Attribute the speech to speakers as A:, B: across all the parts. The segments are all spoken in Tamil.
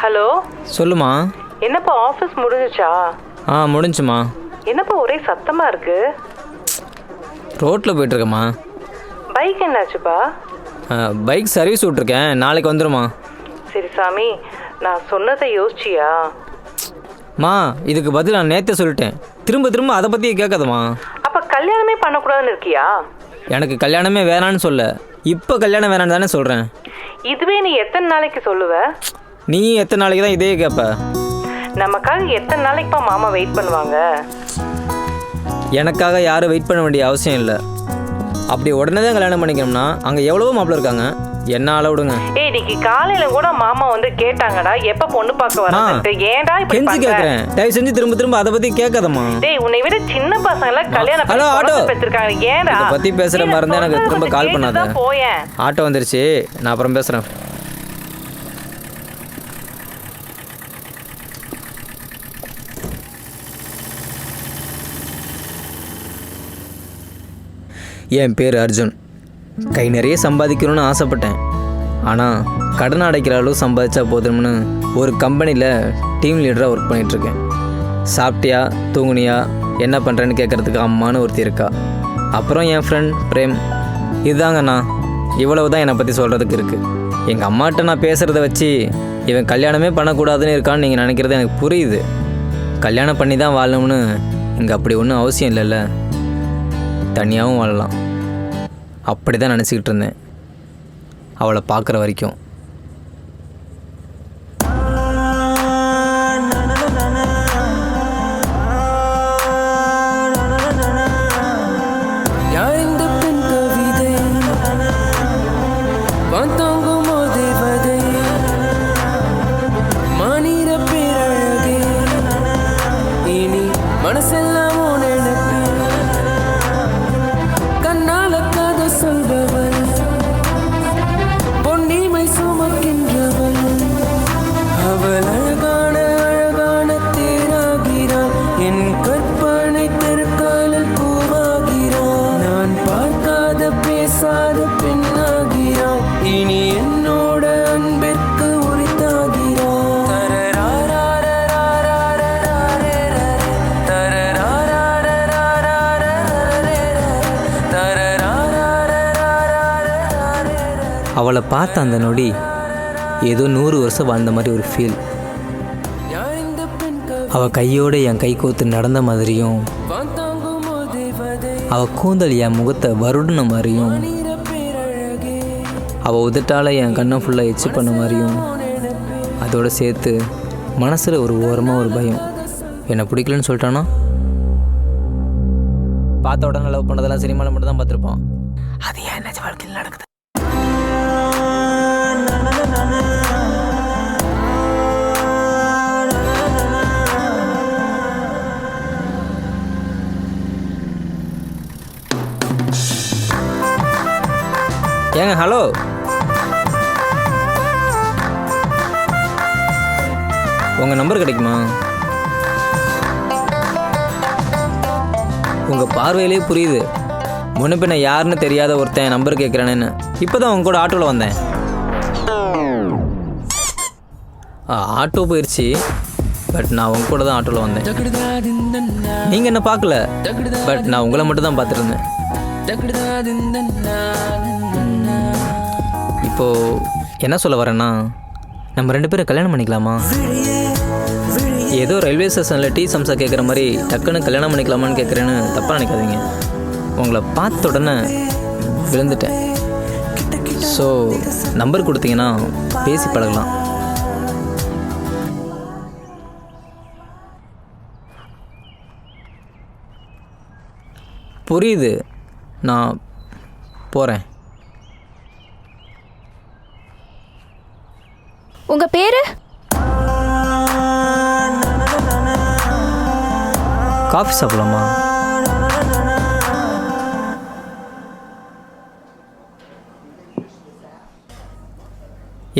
A: ஹலோ,
B: சொல்லுமா.
A: என்னப்பா ஆஃபீஸ் முடிஞ்சிச்சா?
B: முடிஞ்சுமா.
A: என்னப்பா ஒரே சத்தமா இருக்கு?
B: ரோட்டில் போயிட்டுருக்கேம்மா.
A: பைக் என்னாச்சுப்பா?
B: பைக் சர்வீஸ் விட்ருக்கேன், நாளைக்கு வந்துடுமா.
A: சரி சாமி, நான் சொன்னதை யோசிச்சியா?
B: இதுக்கு பதில் நான் நேற்றே சொல்லிட்டேன். திரும்ப திரும்ப அதை பற்றி கேட்காதம்மா.
A: அப்போ கல்யாணமே பண்ணக்கூடாதுன்னு இருக்கியா?
B: எனக்கு கல்யாணமே வேணான்னு சொல்ல, இப்போ கல்யாணம் வேணான்னு தானே சொல்கிறேன்.
A: இதுவே நீ எத்தனை நாளைக்கு சொல்லுவ?
B: நீ எத்தனை நாளைக்கு தான் இதே கேட்ப?
A: நமக்காக எத்தனை நாளைக்குப்பா மாமா வெயிட் பண்ணுவாங்க?
B: எனக்காக யாரும் வெயிட் பண்ண வேண்டிய அவசியம் இல்லை. அப்படி உடனே தான் கல்யாணம் பண்ணிக்கணும்னா அங்கே எவ்வளவோ மாப்பிள்ளை இருக்காங்க, என்ன அளவிடுங்க.
A: இன்னைக்கு காலையில கூட மாமா வந்து கேட்டாங்கடா, எப்ப பொண்ணு பார்க்க வரது? ஏன்டா இப்படி பண்ற?
B: கேக்குறேன், தயவு செஞ்சு திரும்ப திரும்ப அதை பத்தி கேட்காதம்மா.
A: டேய், உன்னை விட சின்ன பசங்க எல்லாம் கல்யாணம் பெற்றிருக்காங்க. ஏன்டா
B: இதை பத்தி பேசுற மாதிரி இருந்தா எனக்கு திரும்ப கால் பண்ணாத. ஆட்டோ வந்துருச்சு, நான் அப்புறம் பேசுறேன். என் பேர் அர்ஜுன். கை நிறைய சம்பாதிக்கணும்னு ஆசைப்பட்டேன். ஆனால் கடன் அடைக்கிற அளவு சம்பாதிச்சா போதும்னு ஒரு கம்பெனியில் டீம் லீடராக ஒர்க் பண்ணிகிட்ருக்கேன். சாப்பிட்டியா, தூங்குனியா, என்ன பண்ணுறேன்னு கேட்குறதுக்கு அம்மானு ஒருத்தி இருக்கா. அப்புறம் என் ஃப்ரெண்ட் பிரேம். இதுதாங்கண்ணா, இவ்வளவு தான் என்னை பற்றி சொல்கிறதுக்கு இருக்குது. எங்கள் அம்மாட்ட நான் பேசுகிறத வச்சு இவன் கல்யாணமே பண்ணக்கூடாதுன்னு இருக்கான்னு நீங்கள் நினைக்கிறது எனக்கு புரியுது. கல்யாணம் பண்ணி தான் வாழணும்னு இங்கே அப்படி ஒன்றும் அவசியம் இல்லைல்ல. தனியாகவும் வாழலாம், அப்படி தான் நினச்சிக்கிட்டு இருந்தேன் அவளை பார்க்குற வரைக்கும். அவளை பார்த்த அந்த நொடி ஏதோ 100 வருஷம் வாழ்ந்த மாதிரி ஒரு ஃபீல். அவள் கையோடு என் கை கோத்து நடந்த மாதிரியும், அவள் கூந்தல் என் முகத்தை வருடின மாதிரியும், அவள் உதட்டால் என் கண்ணை ஃபுல்லாக எச்சு பண்ண மாதிரியும், அதோடு சேர்த்து மனசில் ஒரு ஓரமாக ஒரு பயம். என்னை பிடிக்கலன்னு சொல்லிட்டானா? பார்த்த உடனே லவ் பண்ணதெல்லாம் சினிமாவில் மட்டும் தான் பார்த்துருப்பான். அது ஏன் நிஜ வாழ்க்கையில் நடக்குது? ஏங்க, ஹலோ. உங்கள் நம்பர் கிடைக்குமா? உங்கள் பார்வையிலே புரியுது முன்ன பின்ன யாருன்னு தெரியாத ஒருத்தன் நம்பர் கேட்குறானேன்னு. இப்போ தான் உங்க கூட ஆட்டோவில் வந்தேன். ஆட்டோ போயிடுச்சு, பட் நான் உங்க கூட தான் ஆட்டோவில் வந்தேன். நீங்கள் என்ன பார்க்கல, பட் நான் உங்களை மட்டும் தான் பார்த்துருந்தேன். இப்போது என்ன சொல்ல வரேன்னா, நம்ம 2 பேரும் கல்யாணம் பண்ணிக்கலாமா? ஏதோ ரயில்வே ஸ்டேஷனில் டீ சம்சா கேட்குற மாதிரி டக்குன்னு கல்யாணம் பண்ணிக்கலாமான்னு கேட்குறேன்னு தப்பாக நினைக்காதீங்க. உங்களை பார்த்த உடனே விழுந்துட்டேன். ஸோ நம்பர் கொடுத்தீங்கன்னா பேசி பழகலாம். புரியுது, நான் போகிறேன்.
C: உங்க பேரு?
B: காஃபி சாப்பிடலாமா?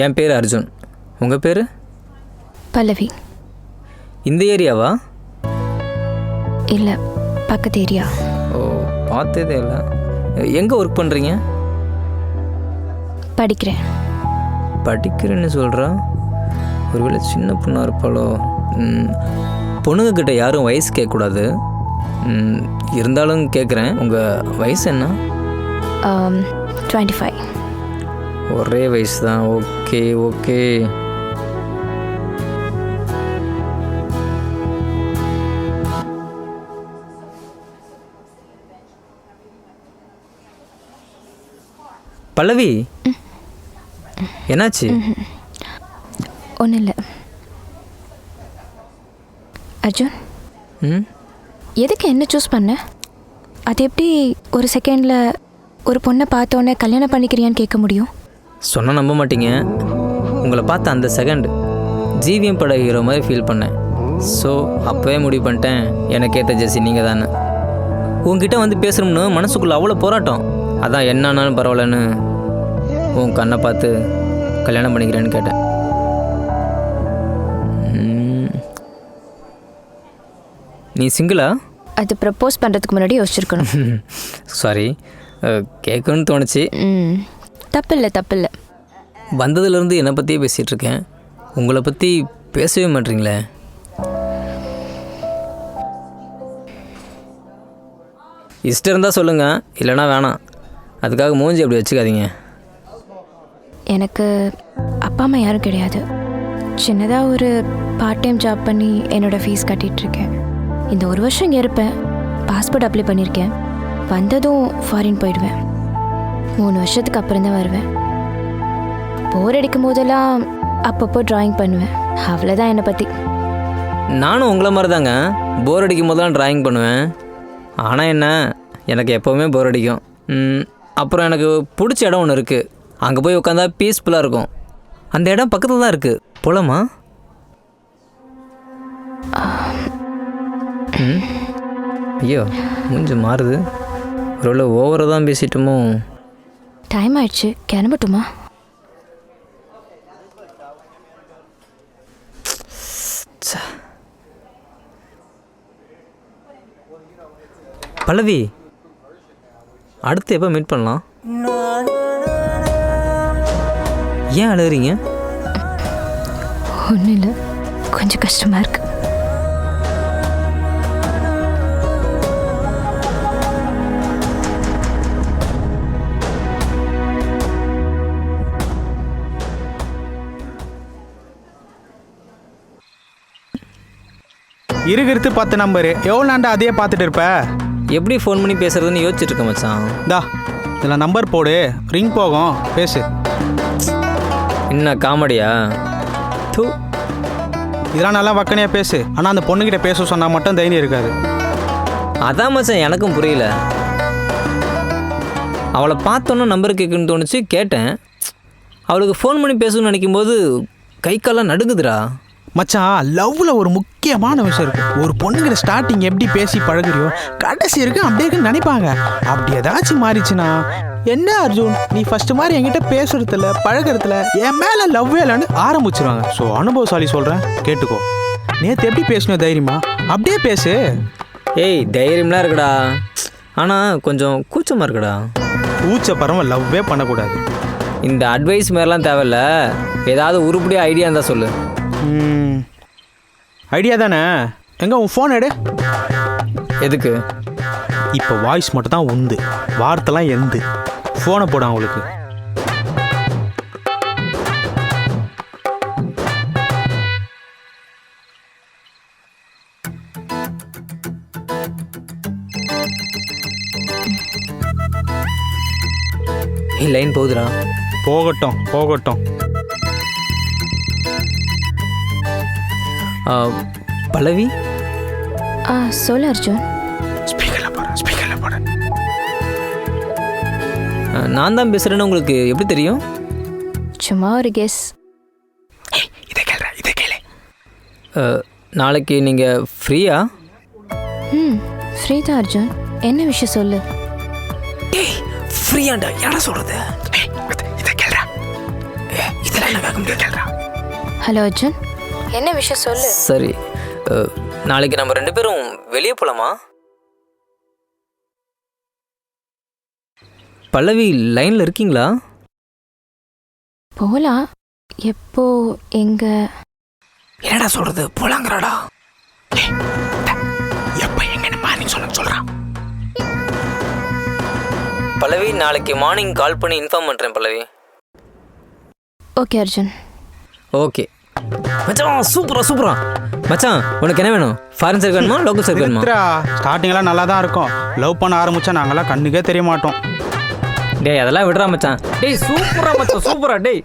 B: என் பேர் அர்ஜுன். உங்கள் பேர்?
C: பல்லவி.
B: இந்த ஏரியாவா?
C: இல்லை, பக்கத்து ஏரியா.
B: ஓ, பார்த்ததே இல்லை. எங்கே ஒர்க் பண்ணுறீங்க?
C: படிக்கிறேன்.
B: படிக்கிறேன்னு சொல்கிறா. ஒருவேளை சின்ன பொண்ணாக இருப்பாளோ. பொண்ணுங்கக்கிட்ட யாரும் வயசு கேட்கக்கூடாது. இருந்தாலும் கேட்குறேன், உங்கள் வயசு என்ன?
C: 25.
B: ஒரே வயசு தான். Okay okay. பல்லவி, என்னாச்சு?
C: ஒன்றும் இல்லை. அர்ஜுன், எதுக்கு என்ன சூஸ் பண்ண? அது எப்படி ஒரு செகண்டில் ஒரு பொண்ணை பார்த்தோன்னே கல்யாணம் பண்ணிக்கிறியான்னு கேட்க முடியும்?
B: சொன்னால் நம்ப மாட்டீங்க, உங்களை பார்த்த அந்த செகண்ட் ஜிவிஎம் பட ஹீரோ மாதிரி ஃபீல் பண்ணேன். ஸோ அப்போவே முடிவு பண்ணிட்டேன், எனக்கு ஏற்ற ஜெஸ்ஸி நீங்கள் தானே. உங்ககிட்ட வந்து பேசணும்னு மனசுக்குள்ளே அவ்வளோ போராட்டம். அதான் என்னானாலும் பரவாயில்லன்னு உன் கண்ணை பார்த்து கல்யாணம் பண்ணிக்கிறேன்னு கேட்டேன். நீ சிங்கிளா?
C: அது ப்ரப்போஸ் பண்ணுறதுக்கு முன்னாடி யோசிச்சிருக்கணும்.
B: சாரி, கேட்கணும்னு தோணுச்சு.
C: தப்பில்லை தப்பில்லை.
B: வந்ததுலேருந்து என்னை பற்றியே பேசிகிட்ருக்கேன், உங்களை பற்றி பேசவே மாட்டீங்களே. இஷ்டம் இருந்தால் சொல்லுங்கள், இல்லைனா வேணாம். அதுக்காக மூஞ்சி அப்படி வச்சுக்காதீங்க.
C: எனக்கு அப்பா அம்மா யாரும் கிடையாது. சின்னதாக ஒரு பார்ட் டைம் ஜாப் பண்ணி என்னோடய ஃபீஸ் கட்டிகிட்ருக்கேன். இந்த ஒரு வருஷம் இங்கே இருப்பேன். பாஸ்போர்ட் அப்ளை பண்ணியிருக்கேன். வந்ததும் ஃபாரின் போயிடுவேன். 3 வருஷத்துக்கு அப்புறம் தான் வருவேன். போர் அடிக்கும் போதெல்லாம் அப்பப்போ ட்ராயிங் பண்ணுவேன். அவ்வளோதான் என்னை பற்றி.
B: நானும் உங்களை மாதிரி தாங்க, போர் அடிக்கும் போதெல்லாம் ட்ராயிங் பண்ணுவேன். ஆனால் என்ன, எனக்கு எப்போவுமே போர் அடிக்கும். அப்புறம் எனக்கு பிடிச்ச இடம் ஒன்று இருக்குது, அங்கே போய் உட்காந்தா பீஸ்ஃபுல்லாக இருக்கும். அந்த இடம் பக்கத்தில் தான் இருக்குது, போலாமா? ஐயோ, மூஞ்சி மாறுது. ஒருவேளை ஓவராக தான் பேசிட்டோமோ.
C: டைம் ஆயிடுச்சு, கிளம்பட்டுமா?
B: பல்லவி, அடுத்து எப்போ மீட் பண்ணலாம்? ஏன் அழுகிறீங்க?
C: ஒன்றும் இல்லை, கொஞ்சம் கஷ்டமாக இருக்கு.
D: இருக்கிறது 10 நம்பரு, எவ்வளோ நாண்டா அதையே பார்த்துட்டு இருப்ப?
B: எப்படி ஃபோன் பண்ணி பேசுறதுன்னு யோசிச்சுட்டு இருக்கேன் மச்சான்.
D: தா இதில் நம்பர் போடு, ரிங் போகும், பேசு.
B: என்ன காமெடியா? தூ,
D: இதெல்லாம் நல்லா வக்கனையாக பேசு. ஆனால் அந்த பொண்ணுக்கிட்ட பேச சொன்னால் மட்டும் தைரியம் இருக்காது.
B: அதான் மச்சான் எனக்கும் புரியல. அவளை பார்த்தோன்னா நம்பர் கேட்குன்னு தோணுச்சு, கேட்டேன். அவளுக்கு ஃபோன் பண்ணி பேசணும்னு நினைக்கும்போது கை கால்லாம் நடுங்குதுடா.
D: மச்சான், லவ்வில் ஒரு முக்கியமான விஷயம் இருக்குது. ஒரு பொண்ணுங்கிற ஸ்டார்டிங் எப்படி பேசி பழகுறியோ கடைசி இருக்கு அப்படியே நினைப்பாங்க. அப்படி ஏதாச்சும் மாறிச்சுன்னா, என்ன அர்ஜுன் நீ ஃபர்ஸ்ட் மாதிரி என்கிட்ட பேசுறதுல பழகிறதுல என் மேலே லவ்வே இல்லைன்னு ஆரம்பிச்சிருவாங்க. ஸோ அனுபவசாலி சொல்கிறேன், கேட்டுக்கோ. நேற்று எப்படி பேசணும் தைரியமா, அப்படியே பேசு.
B: ஏய், தைரியம்லாம் இருக்குடா, ஆனால் கொஞ்சம் கூச்சமாக இருக்குடா.
D: கூச்ச பரம லவ்வே பண்ணக்கூடாது.
B: இந்த அட்வைஸ் மாதிரிலாம் தேவையில்ல, ஏதாவது உருப்படியாக ஐடியா இருந்தால் சொல்லு.
D: ஐடியா தானே, எங்கே உன் ஃபோன் எடு.
B: எதுக்கு?
D: இப்போ வாய்ஸ் மட்டும் தான் உந்து, வார்த்தைலாம் எந்து. ஃபோனை போட அவங்களுக்கு.
B: லைன் போகுதுடா.
D: போகட்டும் போகட்டும்.
B: பல்லவி,
C: சொல்லு அர்ஜுன்.
D: ஸ்பீக்கரில் போட.
B: நான் தான் பேசுகிறேன்னு உங்களுக்கு எப்படி தெரியும்?
C: சும்மா ஒரு கெஸ்.
D: இதை கேளு.
B: நாளைக்கு நீங்கள் ஃப்ரீயா?
C: ஃப்ரீ தான் அர்ஜுன். என்ன விஷயம் சொல்லு.
B: ஃப்ரீயாண்டா, யாரா சொல்கிறது?
D: இதை கேள்றா, இதெல்லாம் என்ன கேட்க முடியாது. கேள்றா.
C: ஹலோ அர்ஜுன், என்ன விஷயம் சொல்லு.
B: சரி, நாளைக்கு நம்ம 2 பேரும் வெளியே போகலாமா? பல்லவி, லைனில் இருக்கீங்களா?
C: போகலாம். எப்போ எங்க
D: என்னடா சொல்றது போலாங்கிறாடா எப்ப எங்கன்னு மார்னிங் சொல்றான்.
B: பல்லவி நாளைக்கு மார்னிங் கால் பண்ணி இன்ஃபார்ம் பண்ணுறேன் பல்லவி.
C: ஓகே அர்ஜுன்.
B: ஓகே மச்சான், சூப்பரா மச்சான். உனக்கு என்ன வேணும்? ஃபாரின் சர்க் வேணுமா, லோக்கல் சர்க் வேணுமா?
D: ஸ்டார்டிங்லாம் நல்லா தான் இருக்கும். லவ் பண்ண ஆரம்பிச்சா நாங்களாம் கண்ணுக்கே தெரிய மாட்டோம்.
B: டேய் அதெல்லாம் விடுறா மச்சான். டேய் சூப்பரா மச்சான், சூப்பரா. டேய்